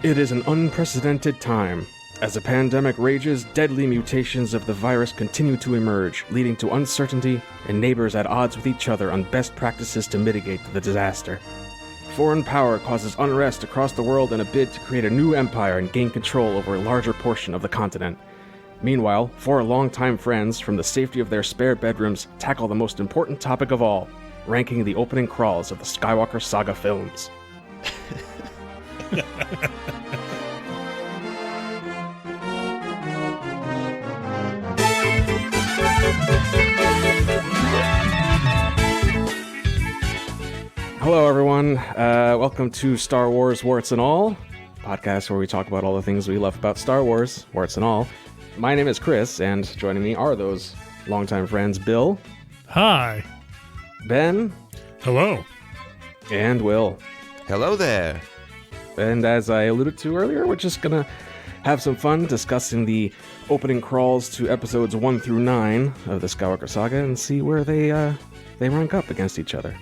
It is an unprecedented time. As the pandemic rages, deadly mutations of the virus continue to emerge, leading to uncertainty and neighbors at odds with each other on best practices to mitigate the disaster. Foreign power causes unrest across the world in a bid to create a new empire and gain control over a larger portion of the continent. Meanwhile, four longtime friends, from the safety of their spare bedrooms, tackle the most important topic of all, ranking the opening crawls of the Skywalker saga films. Hello, everyone. Welcome to Star Wars Warts and All, podcast where we talk about all the things we love about Star Wars, warts and all. My name is Chris, and joining me are those longtime friends, Bill. Hi. Ben. Hello. And Will. Hello there. And as I alluded to earlier, we're just going to have some fun discussing the opening crawls to episodes 1 through 9 of the Skywalker saga and see where they rank up against each other.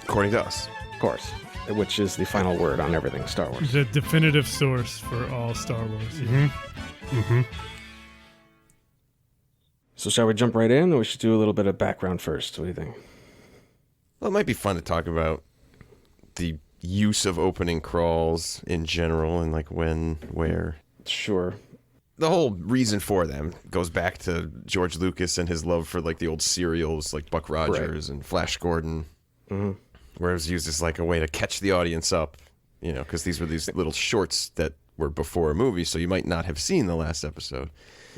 According to us. Of course, which is the final word on everything Star Wars. The definitive source for all Star Wars. So shall we jump right in, or we should do a little bit of background first? What do you think? Well, it might be fun to talk about the use of opening crawls in general and like when, where. Sure. The whole reason for them goes back to George Lucas and his love for like the old serials like Buck Rogers and Flash Gordon. Mm-hmm. Where it was used as like a way to catch the audience up, you know, because these were these little shorts that were before a movie, so you might not have seen the last episode.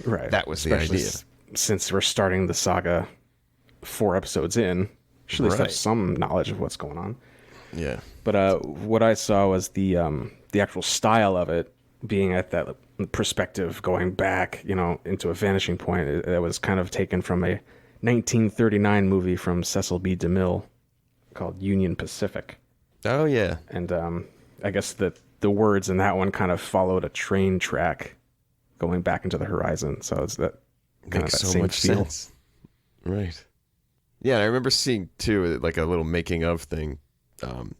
Right. That was Especially the idea. Since we're starting the saga 4 episodes in, should at least have some knowledge of what's going on. Yeah. But what I saw was the actual style of it being at that perspective, going back, you know, into a vanishing point. It was kind of taken from a 1939 movie from Cecil B. DeMille called Union Pacific. Oh, yeah. And I guess the words in that one kind of followed a train track going back into the horizon. So it's that kind of that so same much feel. sense. Right. Yeah, and I remember seeing, too, like a little making of thing.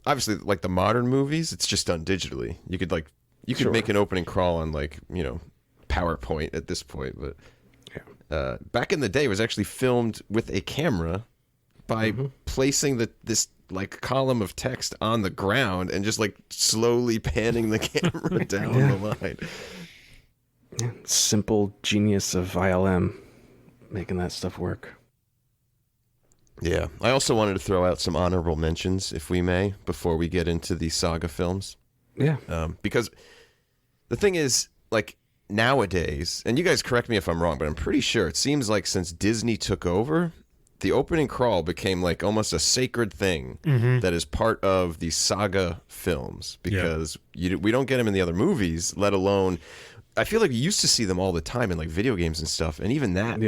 Obviously, like the modern movies, it's just done digitally. You could Sure. make an opening crawl on like, you know, PowerPoint at this point. But back in the day, it was actually filmed with a camera by placing this like column of text on the ground and just like slowly panning the camera down the line. Yeah. Simple genius of ILM making that stuff work. Yeah. I also wanted to throw out some honorable mentions, if we may, before we get into the saga films. Yeah. Because the thing is, like, nowadays, and you guys correct me if I'm wrong, but I'm pretty sure it seems like since Disney took over, the opening crawl became like almost a sacred thing that is part of the saga films because we don't get them in the other movies, let alone, I feel like we used to see them all the time in like video games and stuff, and even that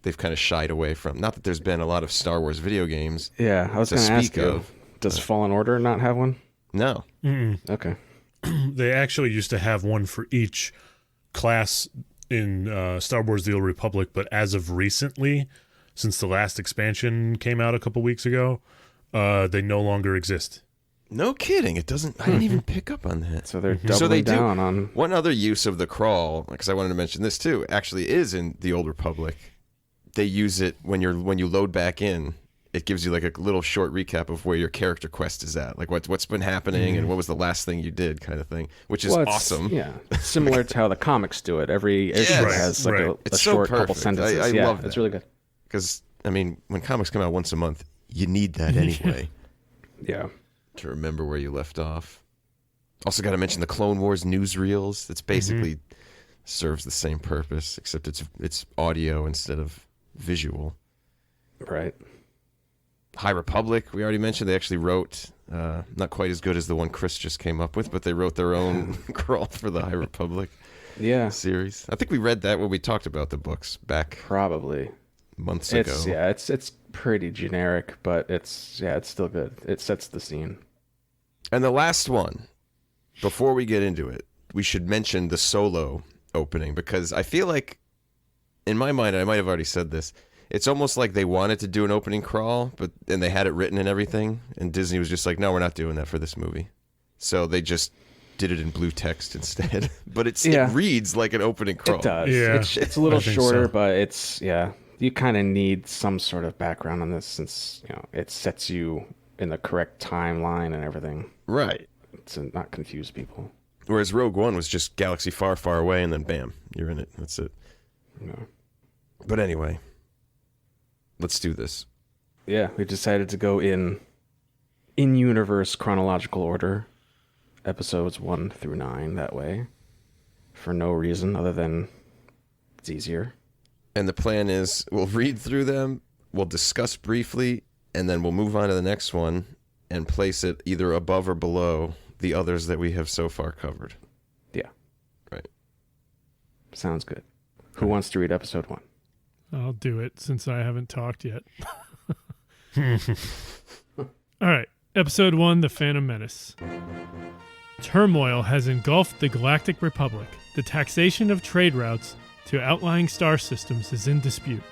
they've kind of shied away from. Not that there's been a lot of Star Wars video games. Yeah, I was going to ask you, does Fallen Order not have one? No. Okay. They actually used to have one for each class in Star Wars The Old Republic, but as of recently, since the last expansion came out a couple weeks ago, they no longer exist. No kidding. It doesn't. I didn't even pick up on that. So they're doubling down on... One other use of the crawl, because I wanted to mention this too, actually is in the Old Republic. They use it when you load back in. It gives you like a little short recap of where your character quest is at, like what's been happening and what was the last thing you did, kind of thing, which is awesome. Yeah, similar to how the comics do it. Every issue has like a short couple sentences. I love that. It's really good. Because, I mean, when comics come out once a month, you need that anyway. Yeah. To remember where you left off. Also got to mention the Clone Wars newsreels. That's basically serves the same purpose, except it's audio instead of visual. Right. High Republic, we already mentioned. They actually wrote, not quite as good as the one Chris just came up with, but they wrote their own crawl for the High Republic series. I think we read that when we talked about the books back. Probably. Months ago. It's pretty generic, but it's still good. It sets the scene. And the last one, before we get into it, we should mention the Solo opening, because I feel like, in my mind, I might have already said this, it's almost like they wanted to do an opening crawl, and they had it written and everything, and Disney was just like, no, we're not doing that for this movie. So they just did it in blue text instead. But it Yeah. reads like an opening crawl. It does. Yeah, It's a little I think shorter, so. but it's you kind of need some sort of background on this since it sets you in the correct timeline and everything Right. to not confuse people. Whereas Rogue One was just galaxy far, far away, and then bam, you're in it. That's it. Yeah. But anyway, let's do this. Yeah, we decided to go in universe chronological order, episodes 1 through 9 that way, for no reason other than it's easier. And the plan is we'll read through them, we'll discuss briefly, and then we'll move on to the next one and place it either above or below the others that we have so far covered. Yeah. Right. Sounds good. Who wants to read episode 1? I'll do it since I haven't talked yet. All right. Episode 1, The Phantom Menace. Turmoil has engulfed the Galactic Republic. The taxation of trade routes to outlying star systems is in dispute.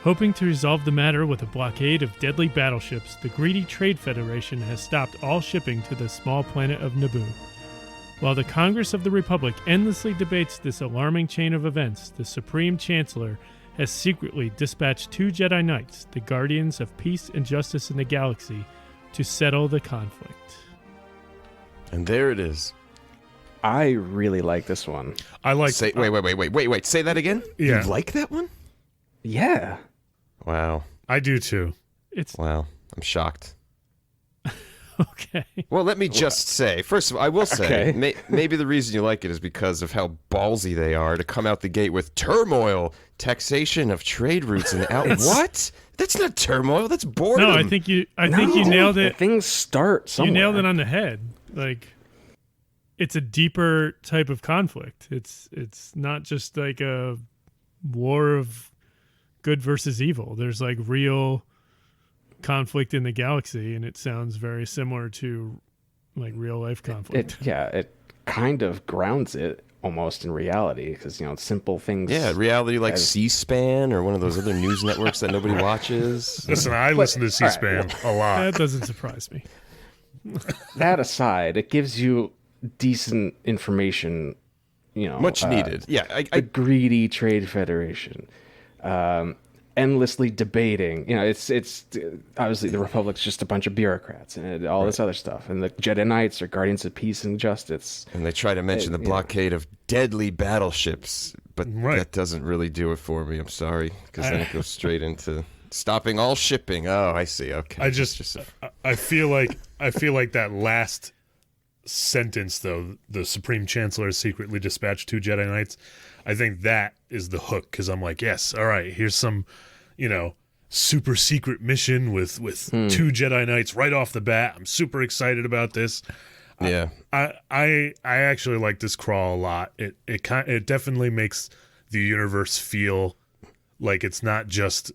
Hoping to resolve the matter with a blockade of deadly battleships, the greedy Trade Federation has stopped all shipping to the small planet of Naboo. While the Congress of the Republic endlessly debates this alarming chain of events, the Supreme Chancellor has secretly dispatched 2 Jedi Knights, the guardians of peace and justice in the galaxy, to settle the conflict. And there it is. I really like this one. I like. Wait. Say that again? Yeah. You like that one? Yeah. Wow. I do too. It's Wow. I'm shocked. okay. Well, let me just say, first of all, I will say, maybe the reason you like it is because of how ballsy they are to come out the gate with turmoil, taxation of trade routes, and out. What? That's not turmoil. That's boredom. No, I think you nailed it. Things start somewhere. You nailed it on the head. Like, it's a deeper type of conflict. It's not just like a war of good versus evil. There's like real conflict in the galaxy, and it sounds very similar to like real life conflict. It kind of grounds it almost in reality because simple things. Yeah, reality like C-SPAN or one of those other news networks that nobody watches. Listen, I listen to C-SPAN a lot. That doesn't surprise me. That aside, it gives you decent information. Much needed. Yeah, the greedy Trade Federation. Endlessly debating. It's obviously the Republic's just a bunch of bureaucrats and all this other stuff. And the Jedi Knights are guardians of peace and justice. and they try to mention the blockade of deadly battleships, but that doesn't really do it for me. I'm sorry, because then it goes straight into stopping all shipping. Oh, I see. Okay. I feel like that last sentence though, the Supreme Chancellor secretly dispatched 2 Jedi Knights. I think that is the hook because I'm like, yes, all right, here's some, super secret mission with 2 Jedi Knights right off the bat. I'm super excited about this. Yeah. I actually like this crawl a lot. It definitely makes the universe feel like it's not just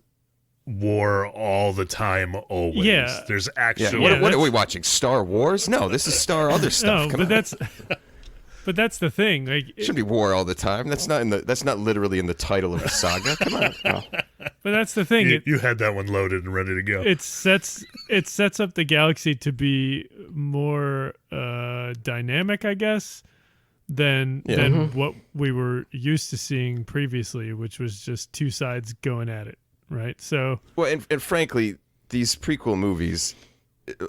war all the time always. Yeah. There's actually What are we watching? Star Wars? No, this is Star other stuff. No, Come but on. that's the thing. Like, It should be war all the time. That's not literally in the title of the saga. Come on. Oh. but that's the thing. you had that one loaded and ready to go. It sets up the galaxy to be more dynamic, I guess, than what we were used to seeing previously, which was just 2 sides going at it, right? So, Well, and frankly, these prequel movies,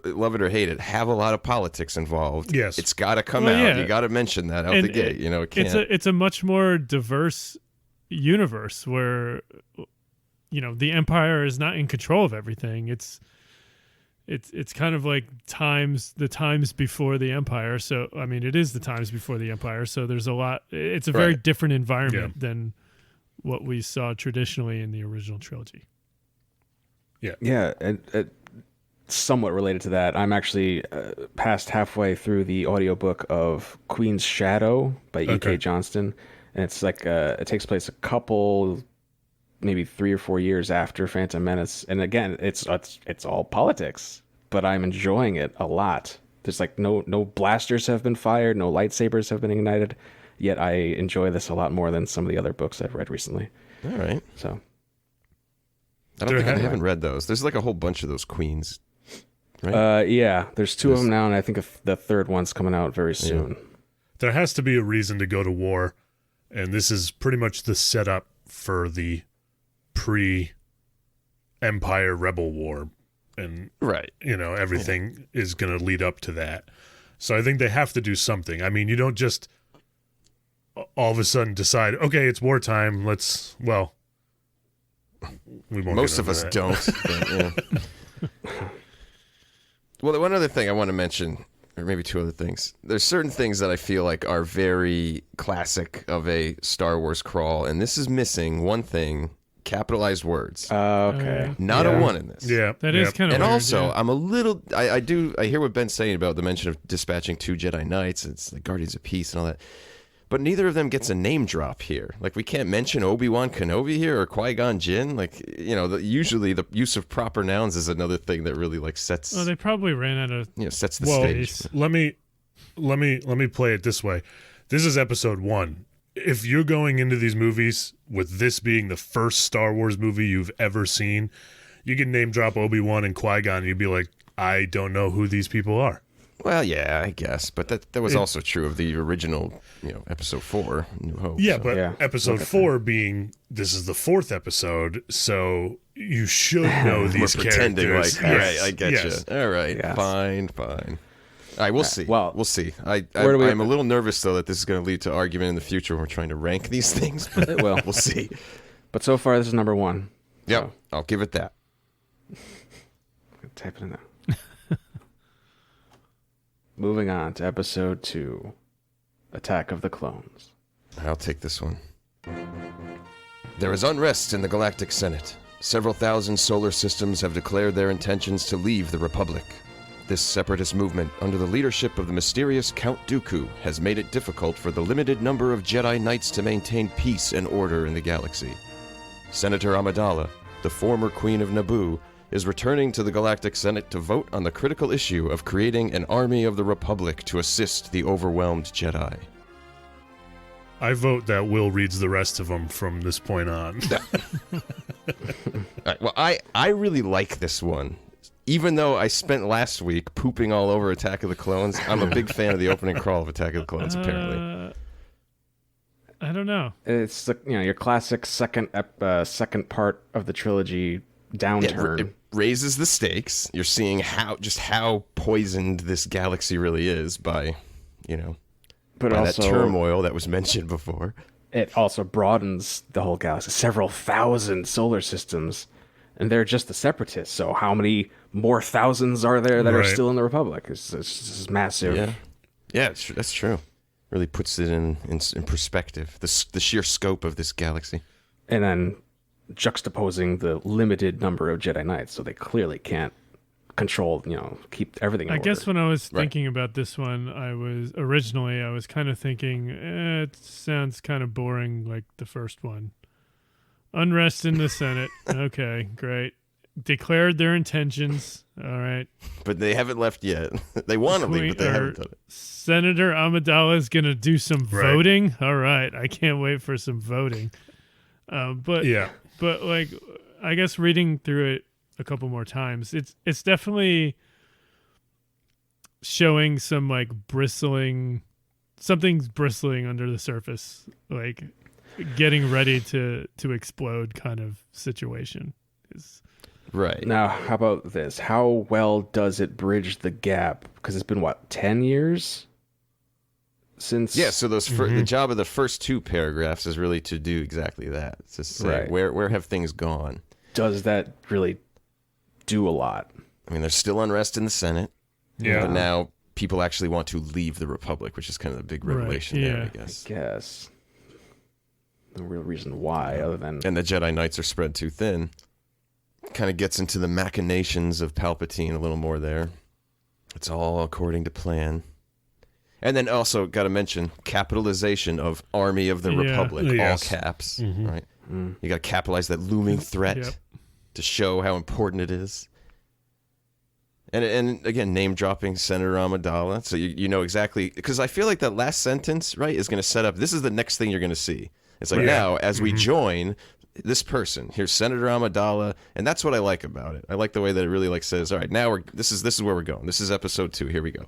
love it or hate it, have a lot of politics involved. Yes. It's got to come out. Yeah. You got to mention that out the gate. It can't. It's a much more diverse universe where the Empire is not in control of everything. It's kind of like the times before the Empire. So I mean, it is the times before the Empire. So there's a lot. It's a very different environment than what we saw traditionally in the original trilogy. Yeah, and somewhat related to that, I'm actually past halfway through the audiobook of Queen's Shadow by E.K. Johnston. And it's like it takes place a couple, maybe 3 or 4 years after Phantom Menace. And again, it's all politics, but I'm enjoying it a lot. There's like no blasters have been fired, no lightsabers have been ignited, yet I enjoy this a lot more than some of the other books I've read recently. All right. So I haven't read those. There's like a whole bunch of those queens. Right? yeah, there's 2 of them now, and I think the third one's coming out very soon. there has to be a reason to go to war, and this is pretty much the setup for the pre-Empire Rebel War, and Right. everything is going to lead up to that. So I think they have to do something. I mean, you don't just all of a sudden decide, okay, it's wartime. We won't. Most of us don't. But, yeah. Well, the one other thing I want to mention, or maybe two other things. There's certain things that I feel like are very classic of a Star Wars crawl, and this is missing one thing: capitalized words. Okay. Not a one in this. Yeah, That is kind of And weird, also, yeah. I'm a little. I hear what Ben's saying about the mention of dispatching 2 Jedi Knights. It's the Guardians of Peace and all that. But neither of them gets a name drop here. Like, we can't mention Obi-Wan Kenobi here or Qui-Gon Jinn. Like, usually the use of proper nouns is another thing that really like sets. Well, they probably ran out of. Sets the Well, stage. let me play it this way. This is episode 1. If you're going into these movies with this being the first Star Wars movie you've ever seen, you can name drop Obi-Wan and Qui-Gon and you'd be like, I don't know who these people are. Well, yeah, I guess, but that was also true of the original, episode 4, New Hope. Yeah, so. but Yeah. episode 4 being this is the 4th episode, so you should know these We're pretending characters. like, all Yes, right, I get yes. you. All right, Yes. fine. All right, we'll see. well, we'll see. I'm do we- a little nervous, though, that this is going to lead to argument in the future when we're trying to rank these things, but It will. we'll see. But so far, this is number 1. Yep, I'll give it that. Type it in there. Moving on to episode 2, Attack of the Clones. I'll take this one. There is unrest in the Galactic Senate. Several thousand solar systems have declared their intentions to leave the Republic. This separatist movement, under the leadership of the mysterious Count Dooku, has made it difficult for the limited number of Jedi Knights to maintain peace and order in the galaxy. Senator Amidala, the former Queen of Naboo, is returning to the Galactic Senate to vote on the critical issue of creating an army of the Republic to assist the overwhelmed Jedi. I vote that Will reads the rest of them from this point on. All right, well, I really like this one. Even though I spent last week pooping all over Attack of the Clones, I'm a big fan of the opening crawl of Attack of the Clones, apparently. I don't know. It's the, your classic second part of the trilogy downturn. It raises the stakes. You're seeing how poisoned this galaxy really is by but by also, that turmoil that was mentioned before. it also broadens the whole galaxy. Several thousand solar systems, and they're just the separatists. So how many more thousands are there that are Right. still in the Republic? It's massive. Yeah, that's true. Really puts it in perspective, the sheer scope of this galaxy. And then juxtaposing the limited number of Jedi Knights, so they clearly can't control, keep everything in I order. guess when I was Right. thinking about this one, I was kind of thinking, it sounds kind of boring like the first one. Unrest in the Senate. Okay, great. Declared their intentions. All right. But they haven't left yet. They want to leave, but they haven't done it. Senator Amidala is going to do some Right. voting. All right. I can't wait for some voting. But Yeah. but like, I guess reading through it a couple more times, it's definitely showing some like something's bristling under the surface, like getting ready to explode kind of situation. Right. Now, how about this? How well does it bridge the gap? Because it's been, 10 years since... Yeah, so the job of the first 2 paragraphs is really to do exactly that. It's to say, Right. where have things gone? Does that really do a lot? I mean, there's still unrest in the Senate. Yeah. But now people actually want to leave the Republic, which is kind of the big revelation there, I yeah. guess. Guess. No real reason why, other than... And the Jedi Knights are spread too thin. Kind of gets into the machinations of Palpatine a little more there. It's all according to plan. And then also, got to mention, capitalization of Army of the Yeah. Republic, Yes. all caps, right? You got to capitalize that looming threat Yep. to show how important it is. And again, name dropping Senator Amidala, so you know exactly, because I feel like that last sentence, right, is going to set up. This is the next thing you're going to see. It's like, now as we join this person, here's Senator Amidala, and that's what I like about it. I like the way that it really says, all right, now this is where we're going. This is episode 2. Here we go.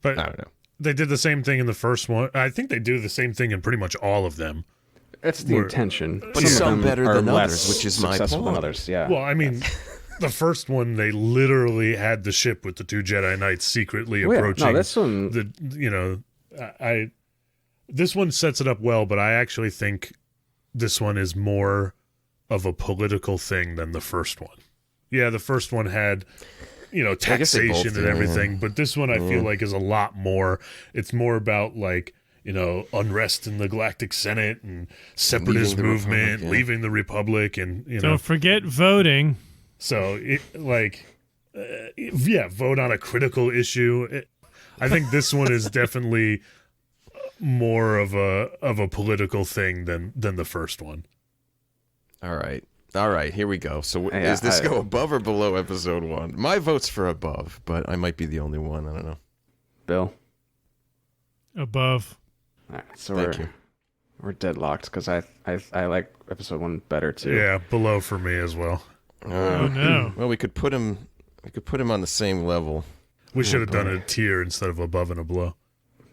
But I don't know. they did the same thing in the first one. I think they do the same thing in pretty much all of them. That's the intention. But some of them better are than less others, which is my successful than point. others. Yeah. Well, I mean, the first one they literally had the ship with the 2 Jedi Knights secretly Oh, yeah. approaching. No, this one. This one sets it up well, but I actually think this one is more of a political thing than the first one. Yeah, the first one had, taxation and everything, but this one I feel like is a lot more. It's more about like, unrest in the Galactic Senate and separatist movement, leaving the Republic, and Don't forget voting. So vote on a critical issue. I think this one is definitely more of a political thing than the first one. All right, here we go. So does this go above or below episode 1? My vote's for above, but I might be the only one. I don't know. Bill. Above. All right, so Thank you. we're deadlocked because I like episode 1 better too. Yeah, below for me as well. Oh no. Well, we could put him on the same level. We should have done a tier instead of above and a below.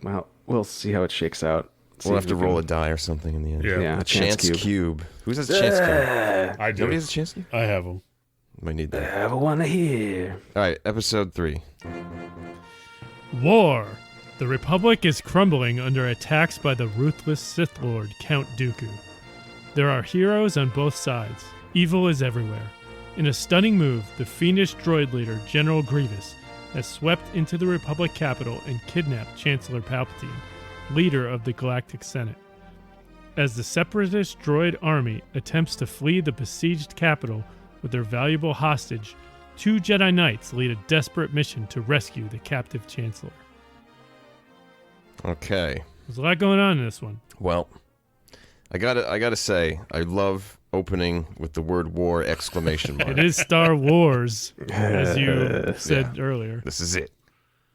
Well, we'll see how it shakes out. We'll have to roll a die or something in the end. Yeah. a Chance cube. Who has a chance cube? I do. Nobody has a chance cube? I have them. Might need that. Have a one here. All right, episode 3. War. The Republic is crumbling under attacks by the ruthless Sith Lord Count Dooku. There are heroes on both sides. Evil is everywhere. In a stunning move, the fiendish droid leader General Grievous has swept into the Republic capital and kidnapped Chancellor Palpatine, leader of the Galactic Senate. As the separatist droid army attempts to flee the besieged capital with their valuable hostage, 2 Jedi Knights lead a desperate mission to rescue the captive Chancellor. Okay. There's a lot going on in this one. Well, I gotta say, I love opening with the word war exclamation mark. It is Star Wars, as you said earlier. This is it.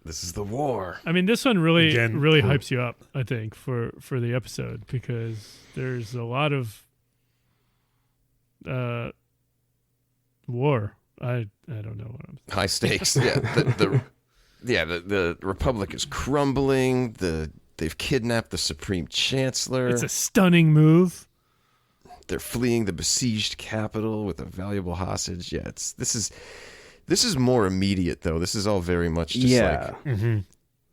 This is the war. I mean, this one really Again, hypes you up, I think, for the episode, because there's a lot of war. I don't know what I'm saying. High stakes. Yeah. The Republic is crumbling. They've kidnapped the Supreme Chancellor. It's a stunning move. They're fleeing the besieged capital with a valuable hostage. Yeah, this is more immediate though. This is all very much just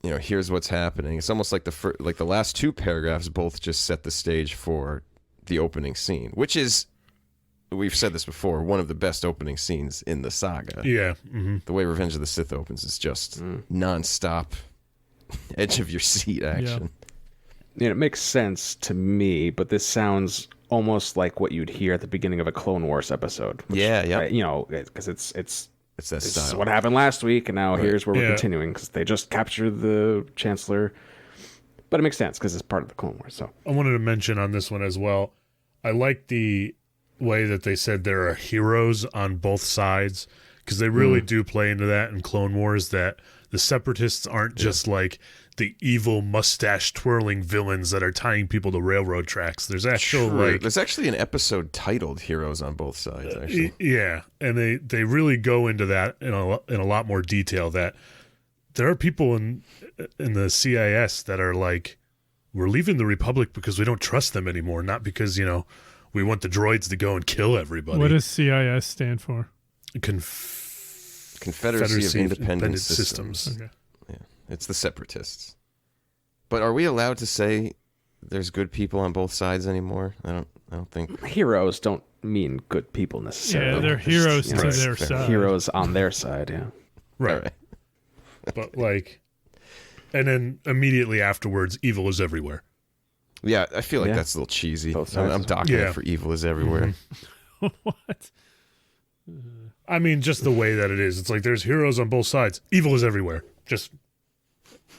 like here's what's happening. It's almost like the last 2 paragraphs both just set the stage for the opening scene, which is, we've said this before, one of the best opening scenes in the saga. Yeah. The way Revenge of the Sith opens is just nonstop, edge of your seat action. Yeah, it makes sense to me, but this sounds almost like what you'd hear at the beginning of a Clone Wars episode. Which, because it's that this style. is what happened last week, and now here's where we're continuing because they just captured the Chancellor. But it makes sense because it's part of the Clone Wars. So I wanted to mention on this one as well, I like the way that they said there are heroes on both sides, because they really do play into that in Clone Wars, that the Separatists aren't just like the evil mustache twirling villains that are tying people to railroad tracks. There's actual there's actually an episode titled "Heroes on Both Sides." Actually, yeah, and they really go into that in a lot more detail. That there are people in the CIS that are like, we're leaving the Republic because we don't trust them anymore, not because we want the droids to go and kill everybody. What does CIS stand for? Confederacy of Independent Systems. Okay. Yeah, it's the Separatists. But are we allowed to say there's good people on both sides anymore? I don't think heroes don't mean good people necessarily. Yeah, they're heroes to their side. Heroes on their side. Yeah. Right. But and then immediately afterwards, evil is everywhere. Yeah, I feel like that's a little cheesy. I'm docking it for evil is everywhere. What? I mean, just the way that it is. It's like there's heroes on both sides. Evil is everywhere. Just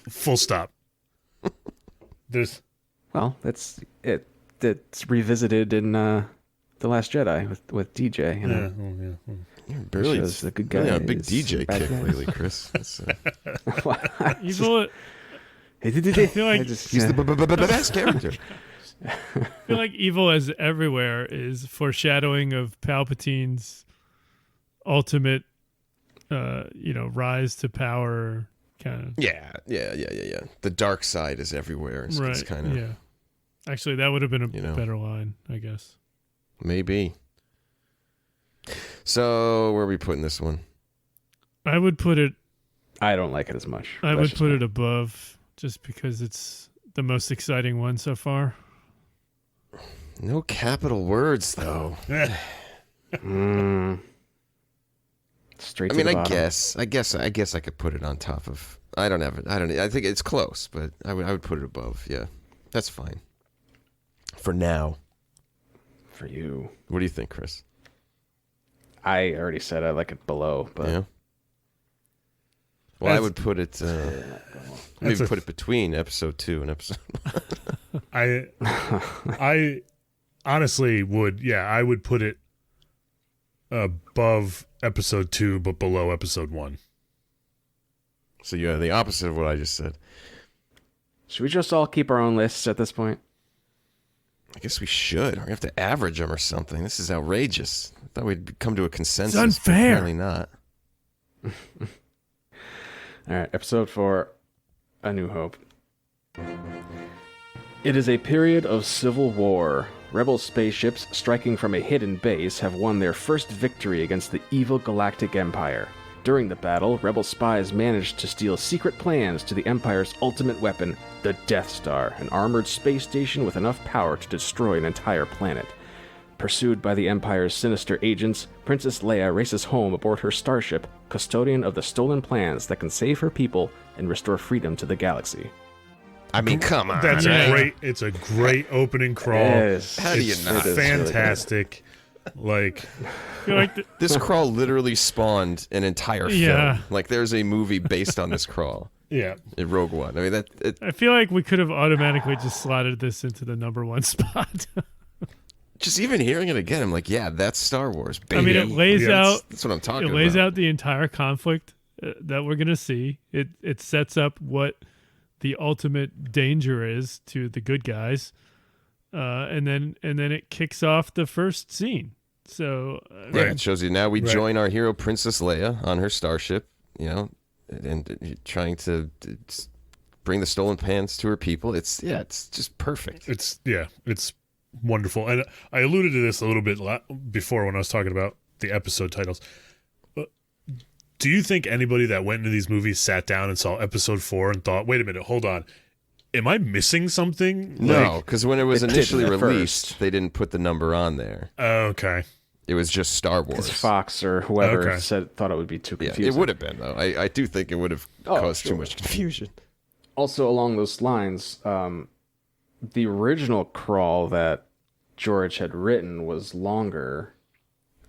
full stop. That's it. It's revisited in The Last Jedi with DJ. You're really the good guy. A big DJ kick lately, Chris. Evil. I feel like he's the best character. I feel like evil is everywhere is foreshadowing of Palpatine's ultimate, rise to power kind of. Yeah. The dark side is everywhere. It's kind of Yeah. Actually, that would have been a You know. better line, I guess. maybe. So where are we putting this one? I would put it. I don't like it as much. I That's would just put me. it above, just because it's the most exciting one so far. No capital words though. Straight I to mean, the I bottom. guess I could put it on top of. I don't have it. I think it's close, but I would put it above. Yeah, that's fine. For now. For you. What do you think, Chris? I already said I like it below, but Yeah. Well, I That's- would put it. Maybe put it between episode 2 and episode. I honestly would. Yeah, I would put it above episode 2, but below episode 1. So you have the opposite of what I just said. should we just all keep our own lists at this point? I guess we should. Or we have to average them or something. This is outrageous. I thought we'd come to a consensus. but unfair. Apparently not. All right, episode 4, A New Hope. It is a period of civil war. Rebel spaceships striking from a hidden base have won their first victory against the evil Galactic Empire. During the battle, Rebel spies managed to steal secret plans to the Empire's ultimate weapon, the Death Star, an armored space station with enough power to destroy an entire planet. Pursued by the Empire's sinister agents, Princess Leia races home aboard her starship, custodian of the stolen plans that can save her people and restore freedom to the galaxy. I mean, come on. That's Yeah. a great. It's a great opening crawl. How do you It's not? It is fantastic. Like, I feel like This crawl literally spawned an entire film. Yeah. Like, there's a movie based on this crawl yeah, in Rogue One. I mean, I feel like we could have automatically just slotted this into the number 1 spot. just even hearing it again, I'm like, yeah, that's Star Wars, baby. I mean, it lays Yeah, out That's what I'm talking it lays about. out the entire conflict that we're gonna see. It sets up what the ultimate danger is to the good guys, and then it kicks off the first scene. So Yeah, Right. it shows you now we Right. join our hero Princess Leia on her starship, you know, and trying to bring the stolen plans to her people. It's just perfect. it's wonderful. And I alluded to this a little bit before when I was talking about the episode titles. Do you think anybody that went into these movies sat down and saw episode 4 and thought, "Wait a minute, hold on, am I missing something?" No, because when it was it initially didn't at released, first. they didn't put the number on there. Okay. It was just Star Wars. Because Fox or whoever Okay. thought it would be too Yeah, confusing. it would have been though. I do think it would have caused too sure. much confusion. Also, along those lines, the original crawl that George had written was longer,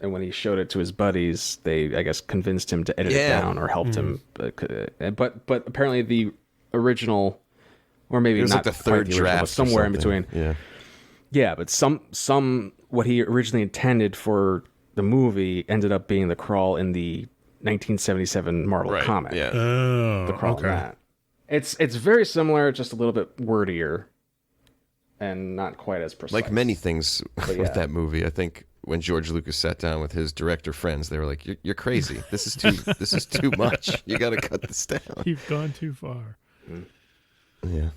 and when he showed it to his buddies, they, I guess, convinced him to edit it Yeah. down or helped him. But apparently, the original, or maybe It was not like the quite third the original, draft, but or somewhere in something. between. Yeah, Yeah, but some what he originally intended for the movie ended up being the crawl in the 1977 Marvel right. comic. Yeah, Oh, The crawl in okay. that. It's very similar, just a little bit wordier, and not quite as precise. like many things yeah. with that movie. I think when George Lucas sat down with his director friends, they were like, "You're crazy. This is too much. You got to cut this down." you've gone too far. Yeah.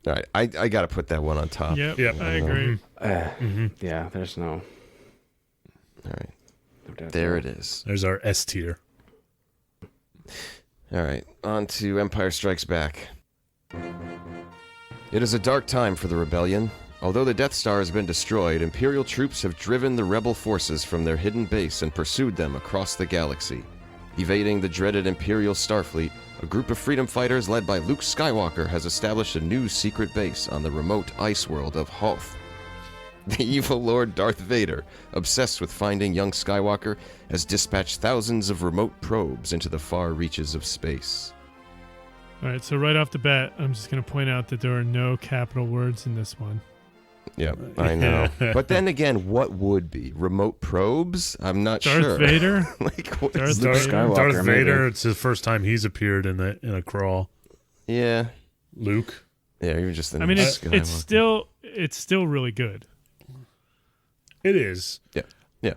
All right, I got to put that one on top. Yep, Yep. I agree. Yeah, there's no All right, doubt there it is. There's our S tier. All right, on to Empire Strikes Back. It is a dark time for the rebellion. Although the Death Star has been destroyed, Imperial troops have driven the rebel forces from their hidden base and pursued them across the galaxy. Evading the dreaded Imperial Starfleet, a group of freedom fighters led by Luke Skywalker has established a new secret base on the remote ice world of Hoth. The evil Lord Darth Vader, obsessed with finding young Skywalker, has dispatched thousands of remote probes into the far reaches of space. All right, so right off the bat, I'm just going to point out that there are no capital words in this one. Yep, I know. But then again, what would be? Remote probes? I'm not Darth sure. Vader? Like, what Darth is Vader. this? Skywalker, Darth maybe. Vader. It's the first time he's appeared in a crawl. Yeah. Luke. Yeah, even just the I mean, it's Skywalker. still really good. It is. Yeah. Yeah.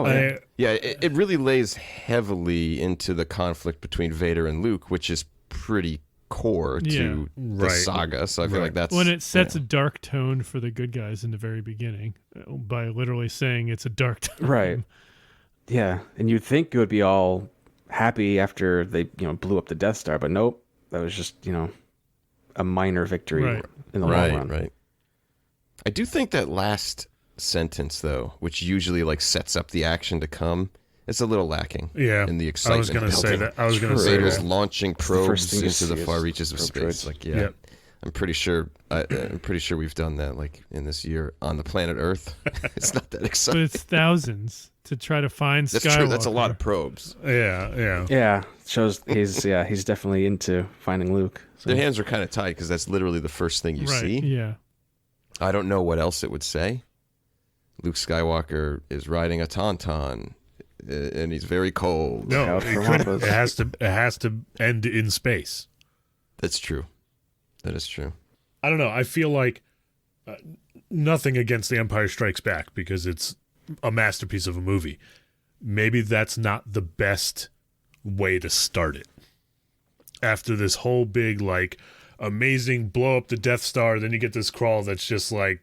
Oh, yeah. Yeah, it really lays heavily into the conflict between Vader and Luke, which is pretty core to the saga. So I feel like that's when it sets a dark tone for the good guys in the very beginning by literally saying it's a dark tone. Right. Yeah, and you'd think it would be all happy after they, blew up the Death Star, but nope, that was just, a minor victory in the long run. Right. I do think that last sentence, though, which usually like sets up the action to come, it's a little lacking. Yeah, in the excitement. I was going to say that. I was going to say Vader's that. launching probes into the far reaches of space. Droids. Like, yeah. I'm pretty sure we've done that like in this year on the planet Earth. It's not that exciting. But it's thousands to try to find That's Skywalker. true. That's a lot of probes. Yeah. Yeah, shows he's definitely into finding Luke. So. Their hands are kind of tied because that's literally the first thing you see. Yeah. I don't know what else it would say. Luke Skywalker is riding a tauntaun, and he's very cold. No, it has to end in space. That's true. That is true. I don't know. I feel like nothing against The Empire Strikes Back because it's a masterpiece of a movie. Maybe that's not the best way to start it. After this whole big, like, amazing blow up the Death Star, then you get this crawl that's just like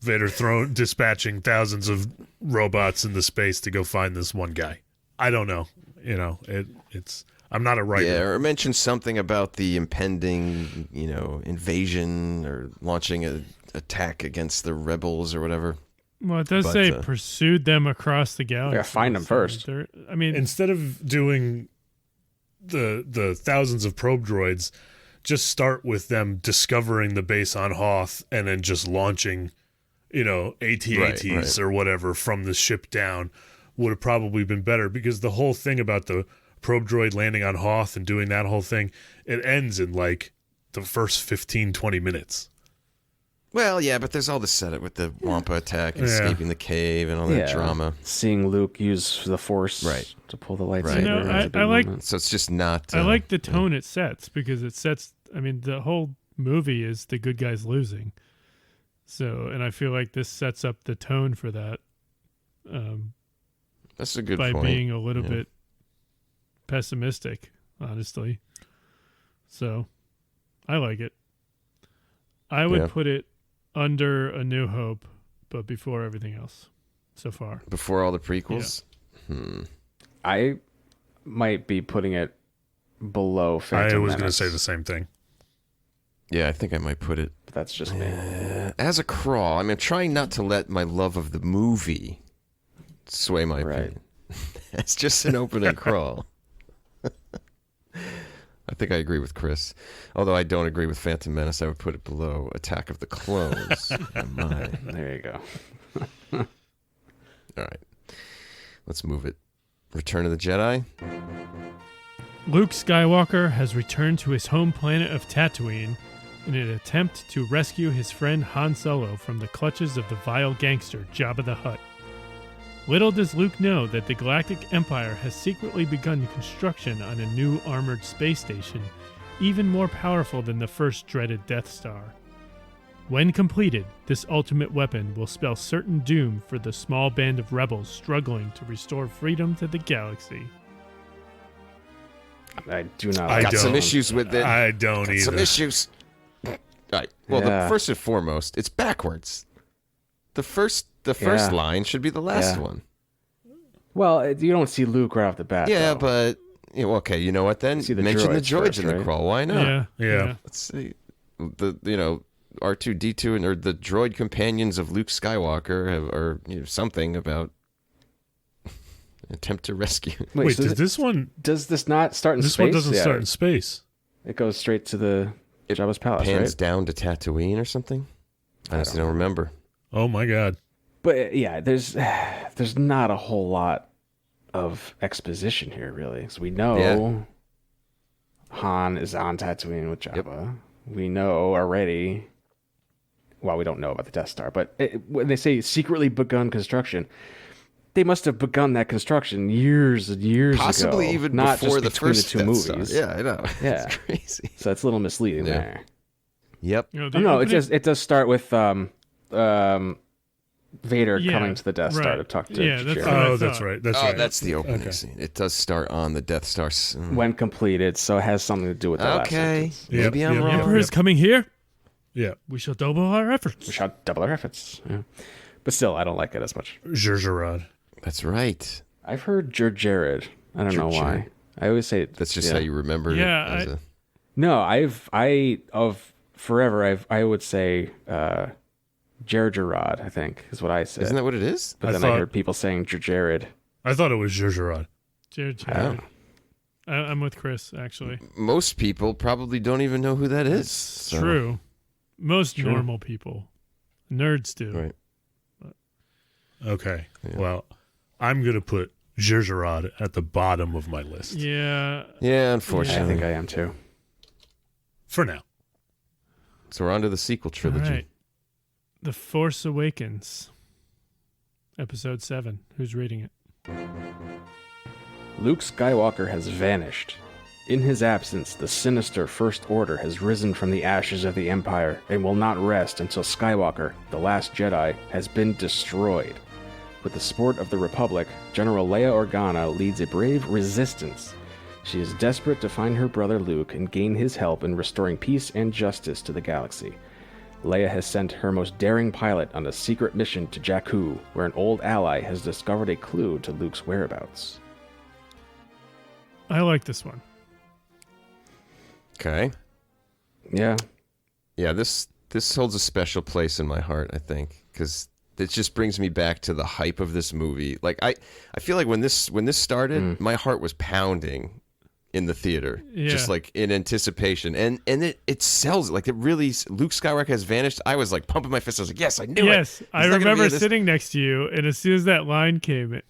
Vader dispatching thousands of robots into space to go find this one guy. I don't know. It's. I'm not a writer. Yeah, or mention something about the impending, invasion or launching an attack against the rebels or whatever. Well, it does say pursued them across the galaxy. Yeah, find them first. I mean, instead of doing the thousands of probe droids, just start with them discovering the base on Hoth and then just launching, AT-ATs or whatever from the ship down would have probably been better, because the whole thing about the probe droid landing on Hoth and doing that whole thing, it ends in like the first 15, 20 minutes. Well, yeah, but there's all the setup with the Wampa attack and escaping the cave and all that drama. Seeing Luke use the Force to pull the lightsaber. I like. So it's just not. I like the tone it sets, because it sets. I mean, the whole movie is the good guys losing. So, and I feel like this sets up the tone for that. That's a good point. By being a little bit pessimistic, honestly. So, I like it. I would put it under A New Hope, but before everything else so far. Before all the prequels? Yeah. I might be putting it below Phantom I was Menace. going to say the same thing. Yeah, I think I might put it. But that's just me. As a crawl. I mean, I'm trying not to let my love of the movie sway my opinion. It's just an opening crawl. I think I agree with Chris. Although I don't agree with Phantom Menace, I would put it below Attack of the Clones. There you go. All right. Let's move it. Return of the Jedi. Luke Skywalker has returned to his home planet of Tatooine in an attempt to rescue his friend Han Solo from the clutches of the vile gangster Jabba the Hutt. Little does Luke know that the Galactic Empire has secretly begun construction on a new armored space station, even more powerful than the first dreaded Death Star. When completed, this ultimate weapon will spell certain doom for the small band of rebels struggling to restore freedom to the galaxy. I do not. I got some issues with it. I don't either. Some issues. All right. Well, first and foremost, it's backwards. The first line should be the last one. Well, you don't see Luke right off the bat. Yeah, though. but okay, you know what? Then see the mention the droids first, in the crawl. Why not? Yeah. Let's see. R2D2 or the droid companions of Luke Skywalker are something about attempt to rescue. Wait, does this not start in space? This one doesn't start in space. It goes straight to the Jabba's palace, pans right? down to Tatooine or something. I honestly don't remember. Oh my god. But there's not a whole lot of exposition here, really. So we know Han is on Tatooine with Jabba. Yep. We know already. Well, we don't know about the Death Star, but when they say secretly begun construction, they must have begun that construction years and years ago. Possibly even not before just the first two Death movies. Star. Yeah, I know. Yeah, it's crazy. So it's a little misleading there. Yep. It does start with Vader Yeah, coming to the Death Star right. to talk to Yeah, that's Jared. what I Oh, that's thought. right. That's Oh, right. that's the opening Okay. scene. It does start on the Death Star. When completed, so it has something to do with the last Okay, sentence. maybe I'm Yep, The wrong. yep. Emperor is coming here. Yeah. We shall double our efforts. We shot double our efforts. Yeah. But still, I don't like it as much. Zhurgerod. That's right. I've heard Jared. I don't know why. Jared. I always say That's just how you remember Yeah, it. As a, No, I would say Gerard, I think, is what I said. isn't that what it is? But I then I thought- heard people saying Jared. I thought it was Zhurgerod. Jared, I don't know. I'm with Chris, actually. Most people probably don't even know who that is. So- True. Most True. normal people. Nerds do. Right. Okay. Yeah. Well, I'm going to put Zhurgerod at the bottom of my list Yeah. Yeah, I unfortunately. think I am too. for now. So we're on to the sequel trilogy. All right. The Force Awakens. Episode 7. Who's reading it? Luke Skywalker has vanished. In his absence, the sinister First Order has risen from the ashes of the Empire and will not rest until Skywalker, the last Jedi, has been destroyed. With the support of the Republic, General Leia Organa leads a brave resistance. She is desperate to find her brother Luke and gain his help in restoring peace and justice to the galaxy. Leia has sent her most daring pilot on a secret mission to Jakku, where an old ally has discovered a clue to Luke's whereabouts. I like this one. Okay. Yeah. Yeah, this holds a special place in my heart, I think, because it just brings me back to the hype of this movie. Like I feel like when this started, my heart was pounding in the theater, just Yeah. like in anticipation, and it sells it. Like it really, Luke Skywalker has vanished. I was like pumping my fist. I was like, yes, I knew it. Yes, I He's not gonna be remember in this- sitting next to you, and as soon as that line came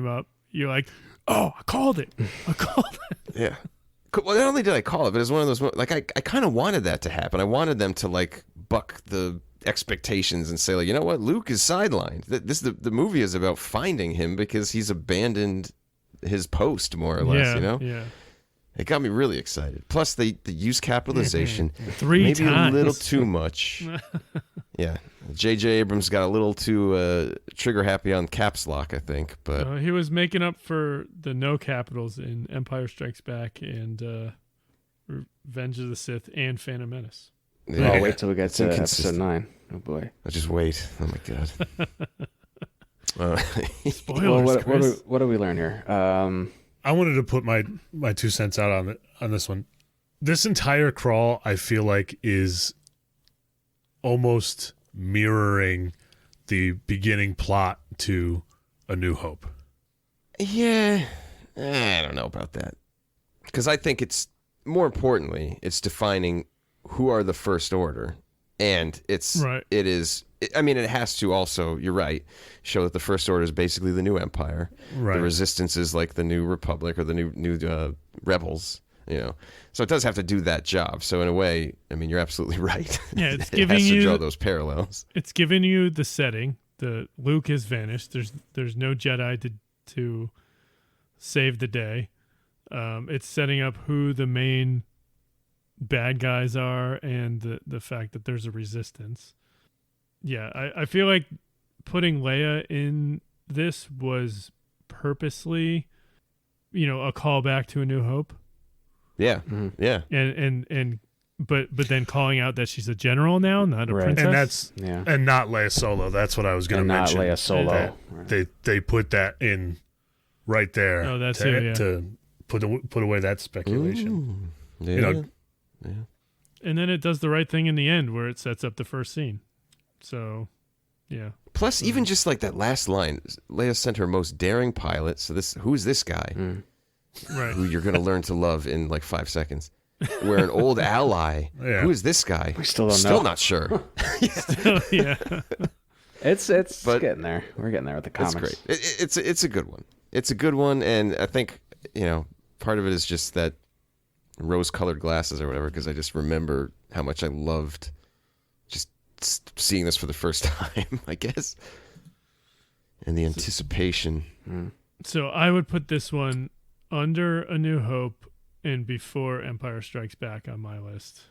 up, you're like, "Oh, I called it! I called it!" Yeah. Well, not only did I call it, but it was one of those, like, I kind of wanted that to happen. I wanted them to, like, buck the expectations and say, like, you know what? Luke is sidelined. The movie is about finding him because he's abandoned his post, more or less, yeah, you know? yeah. It got me really excited. Plus, the use capitalization. 3 maybe times. a little too much. Yeah. J.J. Abrams got a little too trigger happy on caps lock, I think. But He was making up for the no capitals in Empire Strikes Back and Revenge of the Sith and Phantom Menace. yeah, Oh, wait till we get it's to episode inconsistent. 9. Oh, boy. I'll just wait. Oh, my God. Spoilers, Well, Chris. what do we learn here? I wanted to put my 2 cents out on this one. This entire crawl, I feel like, is almost mirroring the beginning plot to A New Hope. Yeah, I don't know about that. Because I think it's, more importantly, it's defining who are the First Order. And Right. it has to also, you're right, show that the First Order is basically the new Empire. Right. The Resistance is like the new Republic or the new Rebels, you know. So it does have to do that job. So in a way, I mean, you're absolutely right. Yeah, it's it giving has to you- draw those parallels. It's giving you the setting. The Luke has vanished. There's no Jedi to save the day. It's setting up who the main bad guys are and the fact that there's a resistance. Yeah, I feel like putting Leia in this was purposely, a callback to A New Hope, Yeah, yeah. but then calling out that she's a general now, not a Right. princess. And that's Yeah. and not Leia Solo. That's what I was going And to not mention. Leia Solo. That Right. They put that in right there. Oh, that's to, it, yeah. to put away that speculation. Yeah. You know, And then it does the right thing in the end where it sets up the first scene. So, yeah. Plus, even just like that last line, Leia sent her most daring pilot. So who's this guy Right. who you're going to learn to love in like 5 seconds? Where an old ally. Yeah. Who is this guy? We still don't Still know. not sure. yeah. It's But- getting there. We're getting there with the That's comics. great. It's a good one. It's a good one, and I think part of it is just that rose-colored glasses or whatever, because I just remember how much I loved just seeing this for the first time, I guess, and the anticipation. So I would put this one under A New Hope and before Empire Strikes Back on my list.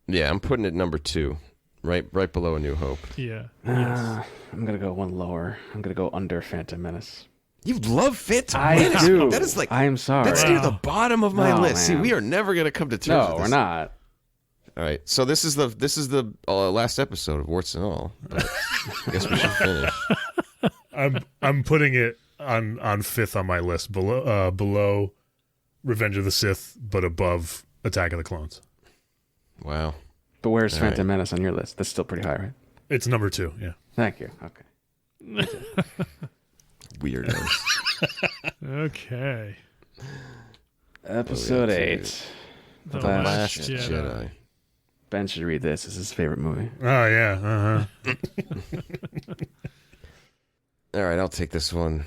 Yeah, I'm putting it number 2. right below A New Hope. Yeah. Yes. I'm gonna go one lower. I'm gonna go under Phantom Menace. You love Phantom I Menace. do. That is like I'm sorry. That's near the bottom of my No, list. See, man. we are never gonna come to terms. No, with we're this. not. All right, so this is the last episode of Warts and All. But I guess we should finish. I'm putting it on fifth on my list, below Revenge of the Sith, but above Attack of the Clones. Wow. But where's All Phantom right. Menace on your list? That's still pretty high, right? It's number 2. Yeah. Thank you. Okay. Weirdos. Okay. Episode 8. The Last Last Jedi. Jedi. Ben should read this. It's his favorite movie. Oh yeah. All right, I'll take this one.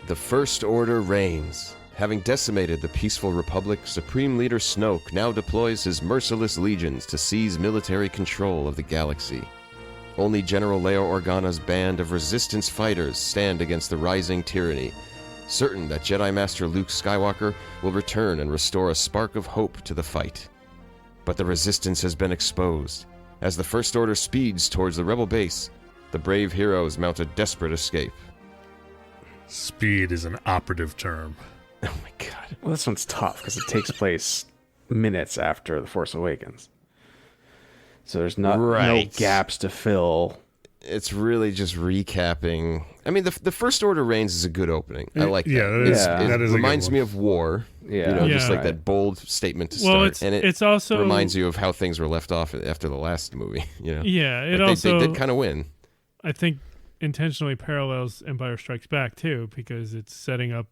The First Order reigns. Having decimated the peaceful Republic, Supreme Leader Snoke now deploys his merciless legions to seize military control of the galaxy. Only General Leia Organa's band of resistance fighters stand against the rising tyranny, certain that Jedi Master Luke Skywalker will return and restore a spark of hope to the fight. But the resistance has been exposed. As the First Order speeds towards the Rebel base, the brave heroes mount a desperate escape. Speed is an operative term. Oh my god. Well, this one's tough because it takes place minutes after The Force Awakens. So there's no Right. gaps to fill. It's really just recapping. I mean, the First Order reigns is a good opening. I like that. Yeah, that is, Yeah. It that is a good reminds one. me of war. Yeah. You know, just Yeah. like that bold statement to Well, start. it's And it's also reminds you of how things were left off after the last movie. You know, Yeah, it Like, also they did kind of win. I think intentionally parallels Empire Strikes Back too, because it's setting up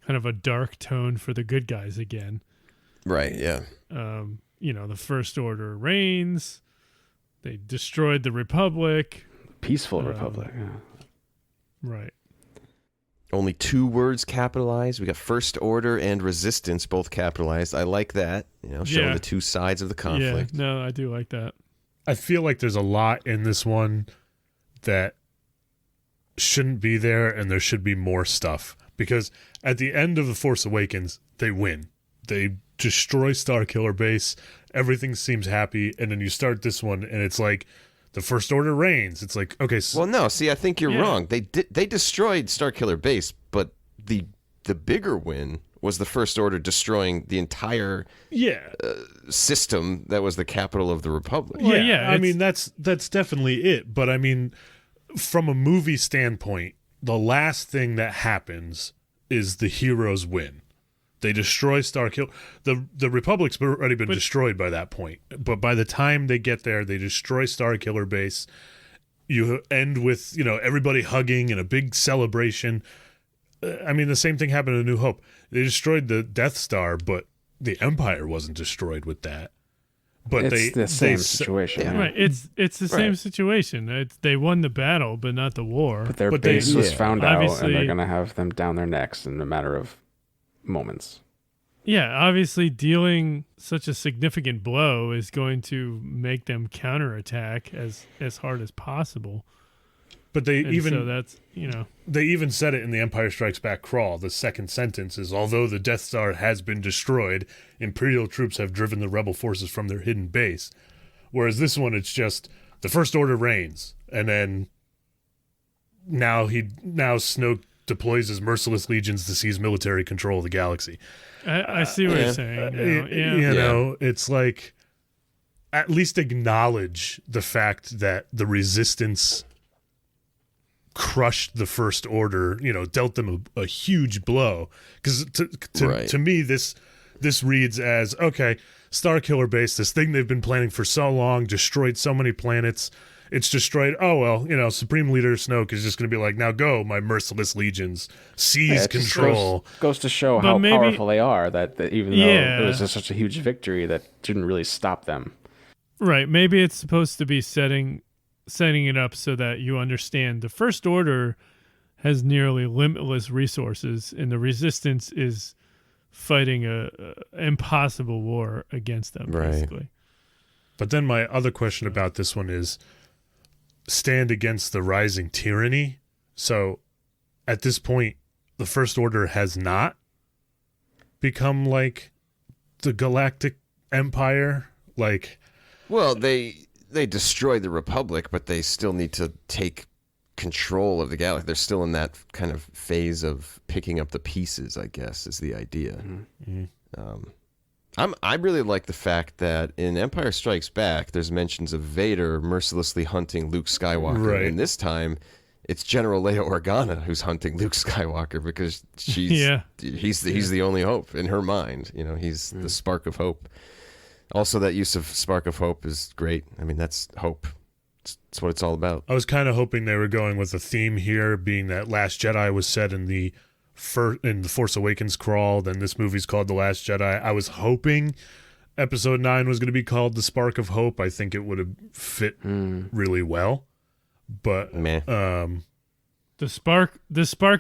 kind of a dark tone for the good guys again. Right, yeah. The First Order reigns. They destroyed the Republic. Peaceful Republic. Yeah. Right. Only 2 words capitalized. We got First Order and Resistance both capitalized. I like that. You know, showing Yeah. the 2 sides of the conflict. Yeah, no, I do like that. I feel like there's a lot in this one that shouldn't be there, and there should be more stuff. Because at the end of The Force Awakens, they win. They destroy Starkiller Base. Everything seems happy, and then you start this one, and it's like the First Order reigns. It's like, okay, so Well, no, see, I think you're Yeah. wrong. They destroyed Starkiller Base, but the bigger win was the First Order destroying the entire yeah, system that was the capital of the Republic. Well, yeah. yeah, I it's- mean, that's definitely it. But I mean, from a movie standpoint, the last thing that happens is the heroes win. They destroy Starkiller. The Republic's already been destroyed by that point. But by the time they get there, they destroy Starkiller Base. You end with, everybody hugging and a big celebration. I mean, the same thing happened in A New Hope. They destroyed the Death Star, but the Empire wasn't destroyed with that. But It's the same situation. yeah. Yeah. Right. It's the same situation. They won the battle, but not the war. But their But they- base was yeah. found out, and Obviously- they're going to have them down their necks in a matter of moments. Yeah, obviously dealing such a significant blow is going to make them counterattack as hard as possible. But they And even so that's they even said it in the Empire Strikes Back crawl. The second sentence is, although the Death Star has been destroyed, Imperial troops have driven the rebel forces from their hidden base. Whereas this one, it's just the First Order reigns, and then now Snoke deploys his merciless legions to seize military control of the galaxy. I see what yeah. you're saying. now. Yeah. You know, it's like at least acknowledge the fact that the Resistance crushed the First Order, dealt them a huge blow. Because Right. to me, this reads as, okay, Starkiller Base, this thing they've been planning for so long, destroyed so many planets. It's destroyed. Oh, well, Supreme Leader Snoke is just going to be like, now go, my merciless legions. Seize Yeah, it just control. goes to show But how maybe- powerful they are, that even though Yeah. it was just such a huge victory, that didn't really stop them. Right. Maybe it's supposed to be setting it up so that you understand the First Order has nearly limitless resources, and the Resistance is fighting a impossible war against them, Right. basically. But then my other question about this one is stand against the rising tyranny. So at this point, the First Order has not become like the Galactic Empire. Like, Well, they destroyed the Republic, but they still need to take control of the galaxy. They're still in that kind of phase of picking up the pieces, I guess, is the idea. I really like the fact that in Empire Strikes Back, there's mentions of Vader mercilessly hunting Luke Skywalker, Right. and this time it's General Leia Organa who's hunting Luke Skywalker because he's the only hope in her mind. You know, he's the spark of hope. Also, that use of spark of hope is great. I mean, that's hope. That's what it's all about. I was kind of hoping they were going with a theme here, being that Last Jedi was set in the Force Awakens crawl, then this movie's called The Last Jedi. I was hoping Episode 9 was going to be called The Spark of Hope. I think it would have fit really well. But Meh. The spark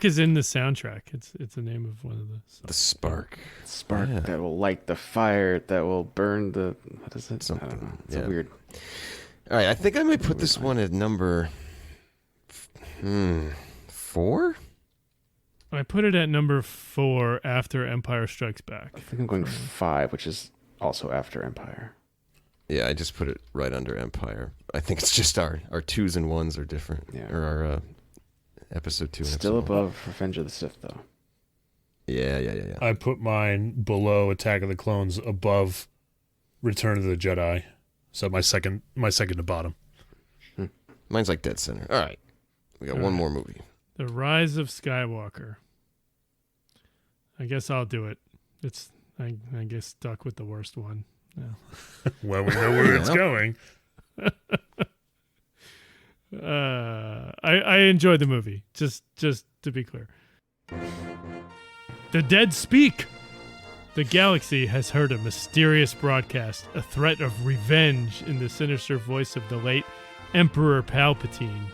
is in the soundtrack. It's the name of one of the songs. The spark. Spark that will light the fire, that will burn the... What is it? I don't know. It's a weird... All right, I think I might put this one at number 4? I put it at number 4 after Empire Strikes Back. I think I'm going 5, which is also after Empire. Yeah, I just put it right under Empire. I think it's just our 2s and 1s are different. Yeah. Or our episode 2 and Still episode 1. above Revenge of the Sith, though. Yeah. I put mine below Attack of the Clones, above Return of the Jedi. So my second to bottom. Mine's like dead center. All right. We got one more movie. The Rise of Skywalker. I guess I'll do it. I guess stuck with the worst one. Yeah. Well, we know where it's going. I enjoyed the movie. Just to be clear. The dead speak. The galaxy has heard a mysterious broadcast, a threat of revenge in the sinister voice of the late Emperor Palpatine.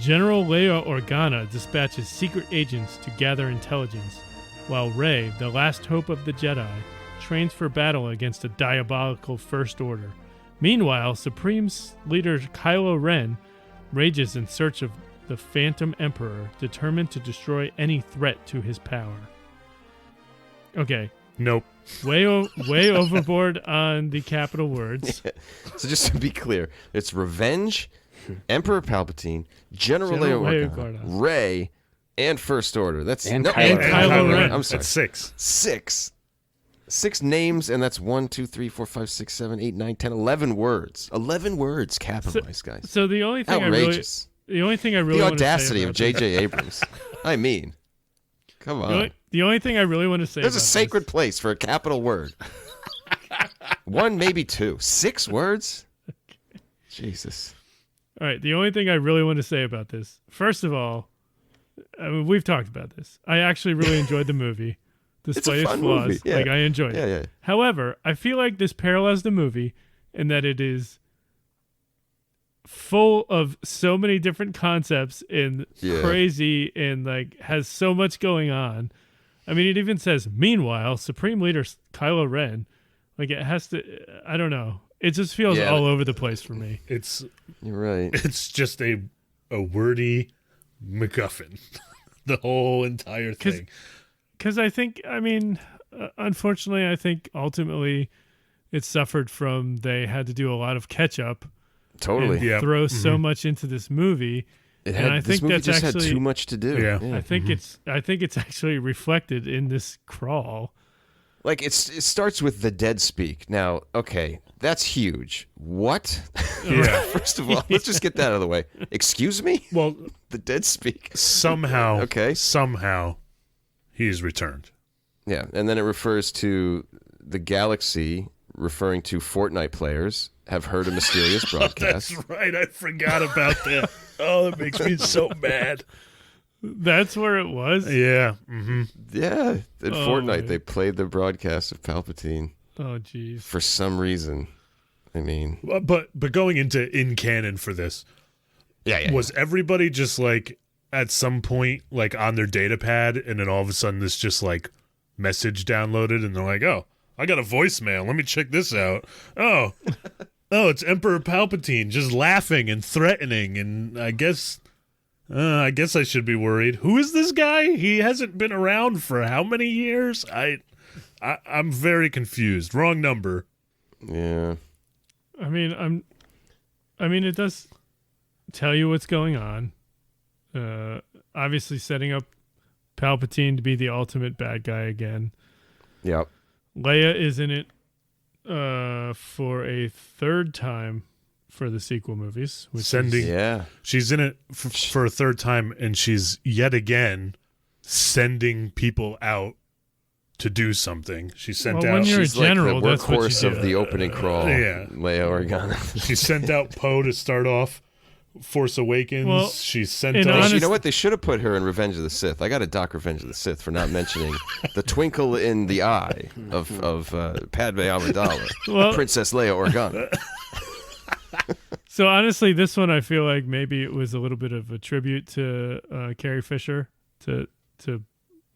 General Leia Organa dispatches secret agents to gather intelligence, while Rey, the last hope of the Jedi, trains for battle against a diabolical First Order. Meanwhile, Supreme Leader Kylo Ren rages in search of the Phantom Emperor, determined to destroy any threat to his power. Okay. Nope. Way overboard on the capital words. So just to be clear, it's Revenge, Emperor Palpatine, General Leia Organa, Rey, and First Order. That's Kylo Ren. I'm sorry. That's 6. 6 names, and that's 1, 2, 3, 4, 5, 6, 7, 8, 9, 10, 11 words. 11 words capitalized, guys. So the only thing Outrageous. the audacity The audacity of J.J. Abrams. I mean, come on. The only thing I really want to say There's a about sacred place for a capital word. 1, maybe 2. 6 words? Jesus. All right, the only thing I really want to say about this, first of all, I mean, we've talked about this. I actually really enjoyed the movie, despite its flaws. Movie. Yeah. Like, I enjoyed it. Yeah. However, I feel like this parallels the movie in that it is full of so many different concepts and crazy and like has so much going on. I mean, it even says, meanwhile, Supreme Leader Kylo Ren, like it has to, I don't know. It just feels all over the place for me. You're right. It's just a wordy MacGuffin. The whole entire thing. Because I think, I mean, unfortunately, I think ultimately it suffered from they had to do a lot of catch up. Totally. And throw so much into this movie. This movie just had too much to do. Yeah. I think it's actually reflected in this crawl. Like it starts with the dead speak. Now, okay, that's huge. What? Yeah. First of all, let's just get that out of the way. Excuse me? Well, The dead speak. somehow he's returned. Yeah, and then it refers to the galaxy, referring to Fortnite players, have heard a mysterious broadcast. That's right. I forgot about that. Oh, that makes me so mad. That's where it was? Yeah. Mm-hmm. Yeah, in Fortnite, my. they played the broadcast of Palpatine Oh, geez. for some reason. I mean, But going into in canon for this, was everybody just like at some point like on their data pad, and then all of a sudden this just like message downloaded, and they're like, "Oh, I got a voicemail. Let me check this out." Oh, it's Emperor Palpatine just laughing and threatening, and I guess I should be worried. Who is this guy? He hasn't been around for how many years? I'm very confused. Wrong number. yeah. I mean, it does tell you what's going on. Obviously, setting up Palpatine to be the ultimate bad guy again. Yep. Leia is in it for a third time for the sequel movies. She's in it for a third time, and she's yet again sending people out to do something. She sent out. When you're She's a general, like the that's what workhorse you do. of the opening crawl. Yeah. Leia Organa. She sent out Poe to start off Force Awakens. Well, She sent in out. You know what? They should have put her in Revenge of the Sith. I got to dock Revenge of the Sith for not mentioning the twinkle in the eye of Padme Amidala, Princess Leia Organa. So honestly, this one I feel like maybe it was a little bit of a tribute to Carrie Fisher to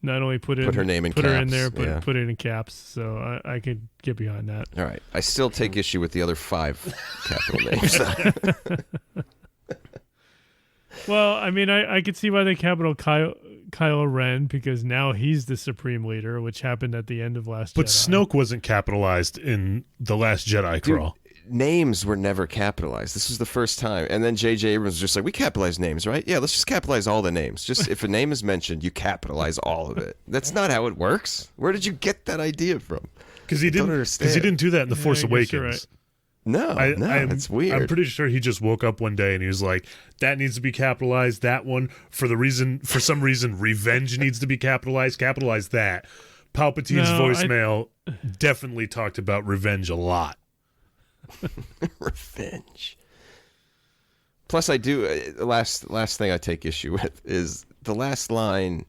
not only put her name in put her in caps, there, but yeah. put it in caps. So I could get behind that. All right. I still take issue with the other 5 capital names. Well, I mean, I could see why they capital Kylo Ren, because now he's the Supreme Leader, which happened at the end of Last Jedi. But Snoke wasn't capitalized in The Last Jedi crawl. Names were never capitalized. This was the first time. And then J.J. Abrams was just like, we capitalize names, right? Yeah, let's just capitalize all the names. Just if a name is mentioned, you capitalize all of it. That's not how it works. Where did you get that idea from? Because he didn't do that in The Force I guess Awakens. you're right. No, that's weird. I'm pretty sure he just woke up one day and he was like, that needs to be capitalized. That one, for some reason, revenge needs to be capitalized. Capitalize that. Palpatine's voicemail definitely talked about revenge a lot. Revenge. Plus, I do. The last thing I take issue with is the last line.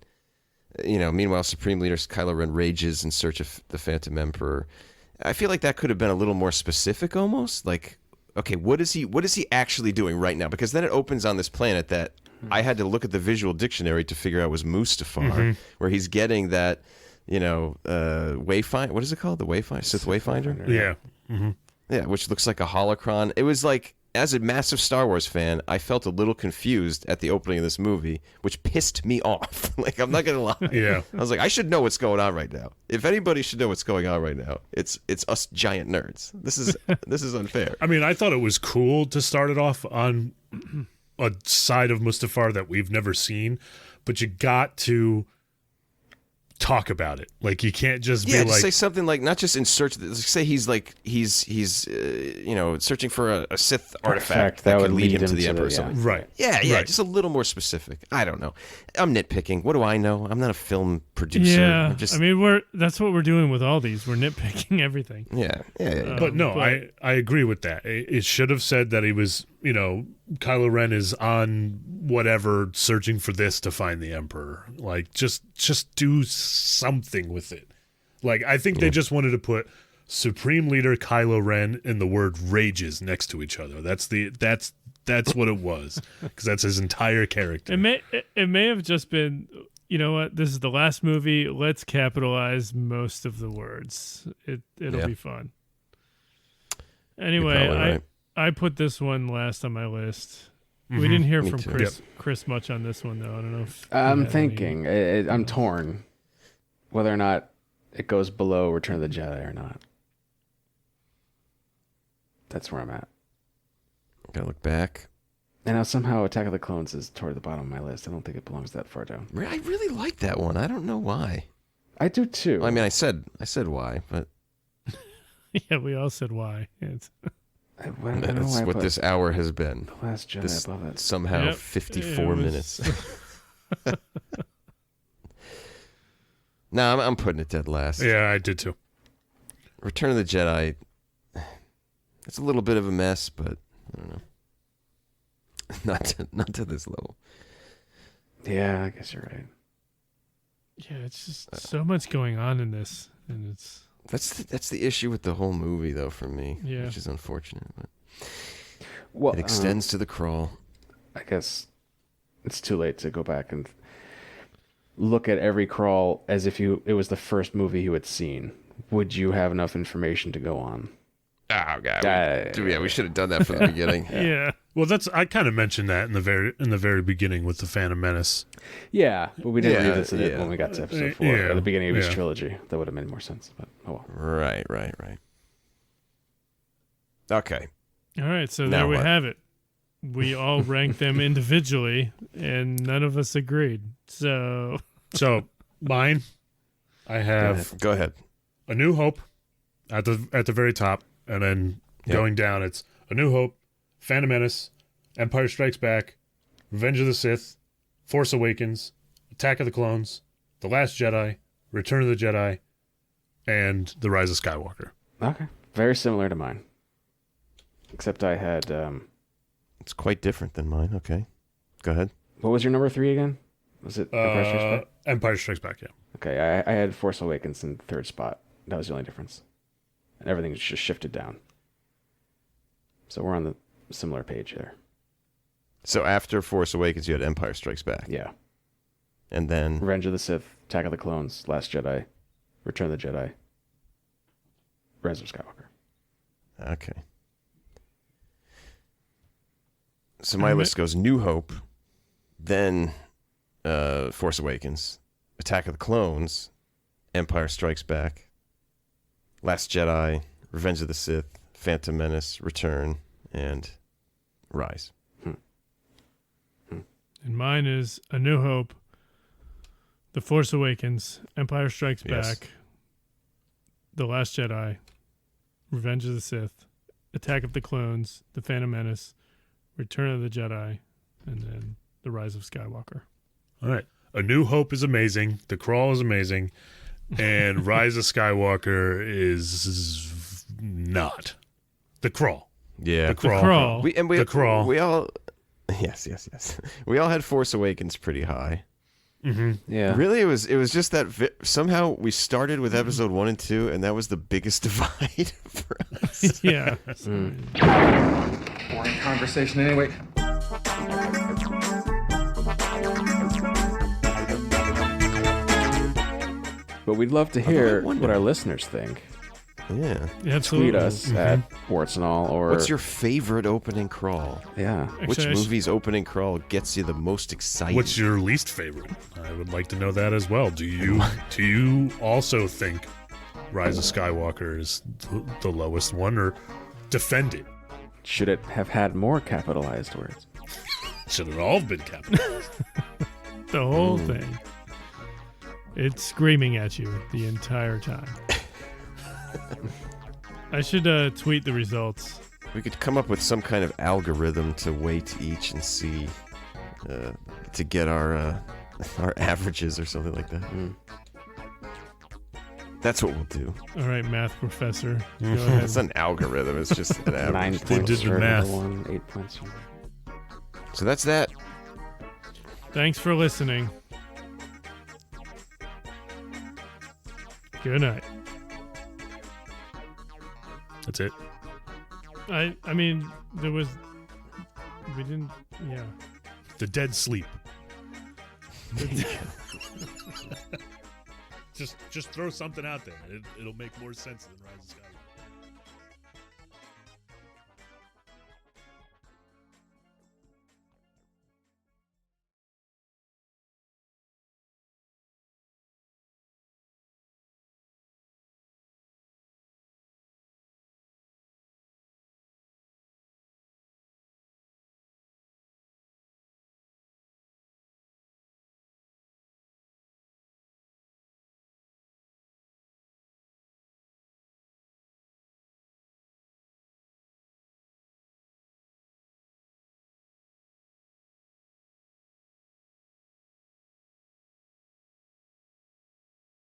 Meanwhile, Supreme Leader Kylo Ren rages in search of the Phantom Emperor. I feel like that could have been a little more specific, almost. Like, okay, what is he actually doing right now? Because then it opens on this planet that I had to look at the visual dictionary to figure out was Mustafar, where he's getting that, wayfind. What is it called? The wayfinder, Sith Wayfinder. Yeah. Mm-hmm. Yeah, which looks like a holocron. It was like, as a massive Star Wars fan, I felt a little confused at the opening of this movie, which pissed me off. Like, I'm not gonna lie. Yeah. I was like, I should know what's going on right now. If anybody should know what's going on right now, it's us giant nerds. This is unfair. I mean, I thought it was cool to start it off on a side of Mustafar that we've never seen, but you got to talk about it. Like, you can't just be like, say something like, not just in search. Say he's searching for a Sith artifact that could lead him to the Emperor. Right. Yeah, Right. just a little more specific. I don't know. I'm nitpicking. What do I know? I'm not a film producer. Yeah, I mean, that's what we're doing with all these. We're nitpicking everything. Yeah. But no, I agree with that. It should have said that he was, Kylo Ren is on whatever searching for this to find the Emperor. Like, just do something with it. Like, I think they just wanted to put Supreme Leader Kylo Ren and the word rages next to each other. That's what it was, because that's his entire character. It may have just been, you know what, this is the last movie, let's capitalize most of the words. It'll be fun. Anyway, I put this one last on my list. We didn't hear from Chris much on this one, though. I don't know if I'm thinking. I'm torn whether or not it goes below Return of the Jedi or not. That's where I'm at. Gotta look back. And now somehow Attack of the Clones is toward the bottom of my list. I don't think it belongs that far down. I really like that one. I don't know why. I do too. Well, I mean, I said why, but yeah, we all said why. I don't know that's why I what put this hour has been. The Last Jedi above it. Somehow 54 minutes. No, I'm putting it dead last. Yeah, I did too. Return of the Jedi, it's a little bit of a mess, but I don't know. Not to this level. Yeah, I guess you're right. Yeah, it's just so much going on in this, and it's that's the issue with the whole movie, though, for me. Yeah. Which is unfortunate. Well, It extends to the crawl. I guess it's too late to go back and look at every crawl as if it was the first movie you had seen. Would you have enough information to go on? Oh God! We should have done that from the beginning. Yeah. Well, I kind of mentioned that in the very beginning with the Phantom Menace. Yeah, but we didn't revisit it yeah. when we got to episode 4 Yeah, or the beginning of his yeah. trilogy. That would have made more sense. But oh well. Right. Okay. All right, so Now there we what? have it. We all ranked them individually, and none of us agreed. So So mine, I have Go ahead. A New Hope at the very top, and then going down, it's A New Hope, Phantom Menace, Empire Strikes Back, Revenge of the Sith, Force Awakens, Attack of the Clones, The Last Jedi, Return of the Jedi, and The Rise of Skywalker. Okay. Very similar to mine. Except I had, It's quite different than mine. Okay. Go ahead. what was your number 3 again? Was it Empire Strikes Back? Empire Strikes Back, yeah. Okay, I had Force Awakens in third spot. That was the only difference. And everything's just shifted down. So we're on the similar page there. So after Force Awakens, you had Empire Strikes Back. Yeah. And then Revenge of the Sith, Attack of the Clones, Last Jedi, Return of the Jedi, Rise of Skywalker. okay. So my list goes New Hope, then Force Awakens, Attack of the Clones, Empire Strikes Back, Last Jedi, Revenge of the Sith, Phantom Menace, Return, and Rise. and mine is A New Hope, The Force Awakens, Empire Strikes Yes. Back, The Last Jedi, Revenge of the Sith, Attack of the Clones, The Phantom Menace, Return of the Jedi, and then The Rise of Skywalker. All right. A New Hope is amazing. The Crawl is amazing. And Rise of Skywalker is not. The Crawl. Yeah. The Crawl. Crawl. The Crawl. We all, yes. We all had Force Awakens pretty high. Mm-hmm. Yeah. Really, it was just that somehow we started with episode 1 and 2, and that was the biggest divide for us. Yeah. Boring conversation anyway. But we'd love to hear what our listeners think. Yeah. Absolutely. Tweet us at Warts and All, or What's your favorite opening crawl? yeah. Which Actually, movie's opening crawl gets you the most excited? What's your least favorite? I would like to know that as well. Do you also think Rise of Skywalker is the lowest one, or defend it? Should it have had more capitalized words? Should it all have been capitalized? The whole thing. It's screaming at you the entire time. I should tweet the results. We could come up with some kind of algorithm to weight each and see to get our averages or something like that. That's what we'll do. All right, math professor. Go ahead. It's an algorithm. It's just an 9 average. They points did the for math. number 1, 8 points for... So that's that. Thanks for listening. Good night. That's it. I mean, we didn't, yeah. The dead sleep. Just throw something out there. It'll make more sense than Rise of Skywalker.